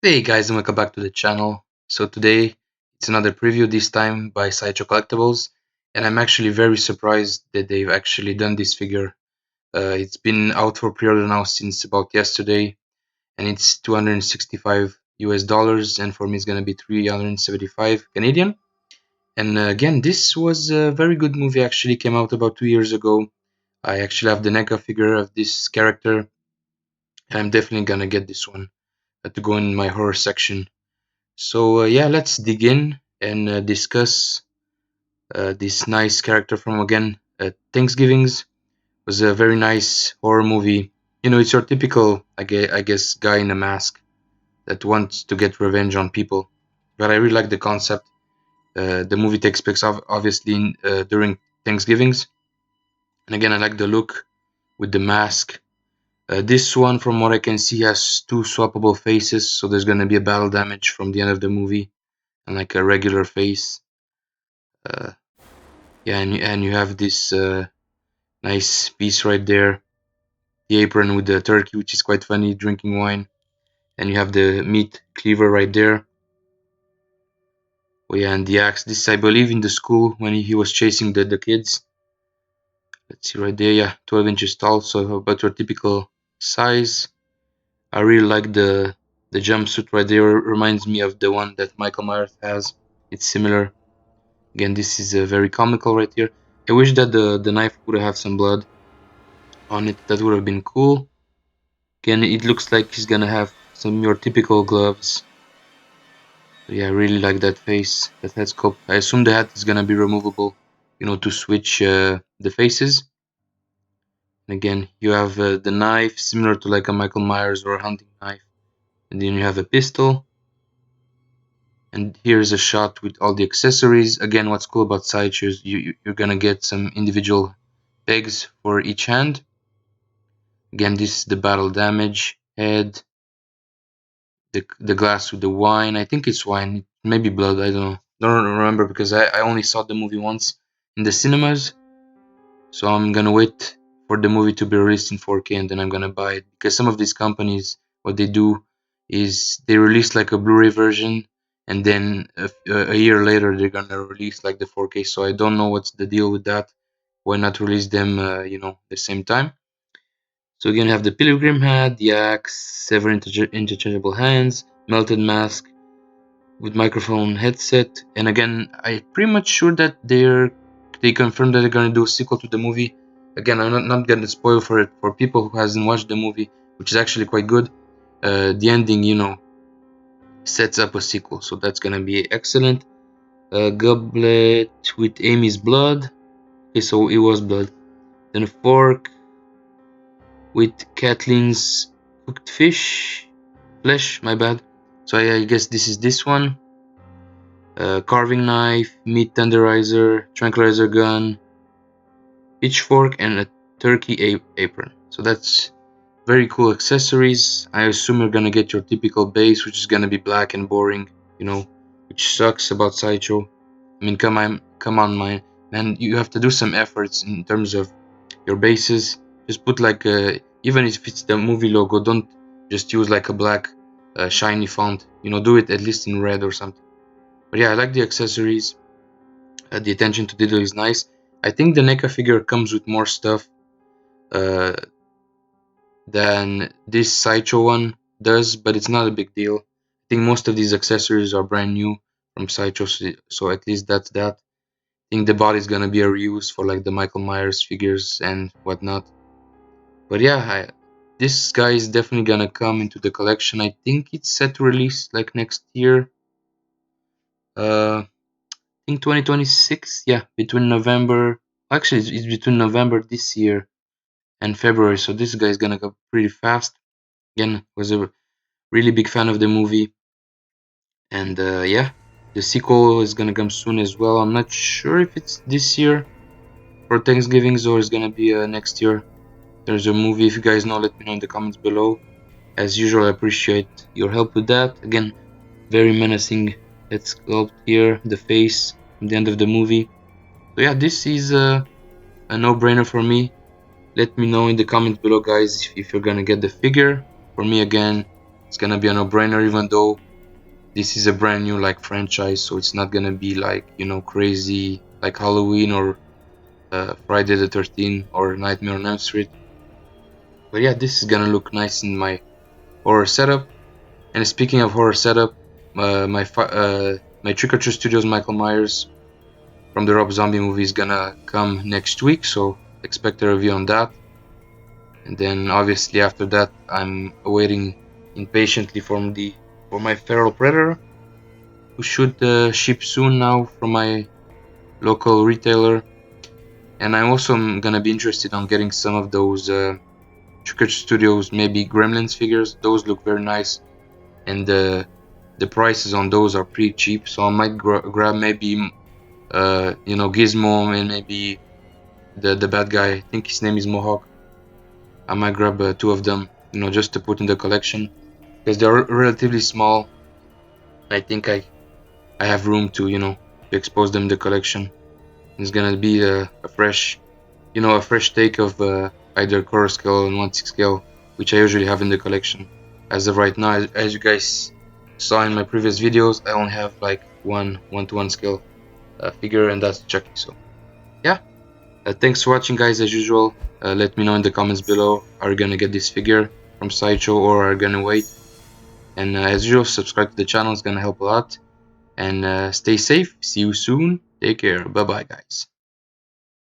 Hey guys, and welcome back to the channel. So today it's another preview, this time by Sideshow Collectibles, and I'm actually very surprised that they've actually done this figure. It's been out for pre-order now since about yesterday, and it's 265 US dollars, and for me it's gonna be 375 Canadian. And again, this was a very good movie. Actually, came out about 2 years ago. I actually have the NECA figure of this character, and I'm definitely gonna get this one to go in my horror section. So yeah, let's dig in and discuss this nice character from again Thanksgiving's. Was a very nice horror movie. You know, it's your typical, I guess, guy in a mask that wants to get revenge on people. But I really like the concept. The movie takes place obviously during Thanksgivings, and again, I like the look with the mask. This one, from what I can see, has two swappable faces, so there's gonna be a battle damage from the end of the movie and like a regular face. Uh, yeah, and you have this nice piece right there, the apron with the turkey, which is quite funny, drinking wine, and you have the meat cleaver right there. Oh yeah, and the axe. This I believe in the school when he was chasing the kids. Let's see right there, yeah, 12 inches tall, so about your typical size. I really like the jumpsuit right there. Reminds me of the one that Michael Myers has. It's similar. Again, this is very comical right here. I wish that the knife would have some blood on it. That would have been cool. Again, it looks like he's gonna have some your typical gloves. So yeah, I really like that face, that head sculpt. I assume the hat is gonna be removable, you know, to switch the faces. And again, you have the knife, similar to like a Michael Myers or a hunting knife. And then you have a pistol. And here's a shot with all the accessories. Again, what's cool about Sideshows, you're gonna get some individual pegs for each hand. Again, this is the battle damage head. The glass with the wine. I think it's wine, maybe blood. I don't know. Don't remember because I only saw the movie once in the cinemas. So I'm gonna wait for the movie to be released in 4K and then I'm gonna buy it, because some of these companies, what they do is they release like a Blu-ray version and then a year later they're gonna release like the 4K. So I don't know what's the deal with that. Why not release them, the same time? So again, you have the pilgrim hat, the axe, seven interchangeable hands, melted mask with microphone headset, and again, I'm pretty much sure that they confirmed that they're gonna do a sequel to the movie. Again, I'm not gonna spoil for it for people who hasn't watched the movie, which is actually quite good. The ending, sets up a sequel, so that's gonna be excellent. Goblet with Amy's blood. Okay, so it was blood. Then a fork with Kathleen's cooked flesh, my bad. So I guess this is this one. Carving knife, meat tenderizer, tranquilizer gun, pitchfork, and a turkey apron. So that's very cool accessories. I assume you're gonna get your typical base, which is gonna be black and boring, which sucks about Sideshow. I mean, come on, man, you have to do some efforts in terms of your bases. Just put like even if it's the movie logo, don't just use like a black shiny font. Do it at least in red or something. But yeah, I like the accessories. The attention to detail is nice. I think the NECA figure comes with more stuff uh, than this Sideshow one does, but it's not a big deal. I think most of these accessories are brand new from Sideshow, so at least that's that. I think the body is gonna be a reuse for like the Michael Myers figures and whatnot. But yeah, this guy is definitely gonna come into the collection. I think it's set to release like next year. I think 2026. Yeah, between November. Actually, it's between November this year and February. So this guy is gonna go pretty fast. Again, was a really big fan of the movie, and yeah, the sequel is gonna come soon as well. I'm not sure if it's this year for Thanksgiving or it's gonna be next year. There's a movie. If you guys know, let me know in the comments below. As usual, I appreciate your help with that. Again, very menacing head sculpt here, the face at the end of the movie. So yeah, this is a no-brainer for me. Let me know in the comments below, guys, if you're gonna get the figure. For me, again, It's gonna be a no-brainer, even though this is a brand new like franchise, so it's not gonna be like, you know, crazy like Halloween or Friday the 13th or Nightmare on Elm Street. But yeah, this is gonna look nice in my horror setup. And speaking of horror setup, my Trick or Treat Studios Michael Myers from the Rob Zombie movie is gonna come next week, so expect a review on that. And then obviously after that, I'm awaiting impatiently for my Feral Predator, who should ship soon now from my local retailer. And I'm also gonna be interested on getting some of those Trick or Treat Studios maybe Gremlins figures. Those look very nice, and the prices on those are pretty cheap. So I might grab maybe you know, Gizmo and maybe the bad guy. I think his name is Mohawk. I might grab two of them, you know, just to put in the collection because they're relatively small. I think I have room to, you know, to expose them in the collection. It's gonna be a fresh, you know, a fresh take of either Core scale and 1/6 scale, which I usually have in the collection. As of right now, as you guys saw in my previous videos, I only have like one 1/1 scale figure, and that's Chucky. So yeah, thanks for watching, guys. As usual, let me know in the comments below, are you gonna get this figure from Sideshow or are you gonna wait? And as usual, subscribe to the channel, it's gonna help a lot. And stay safe, see you soon, take care, bye bye, guys.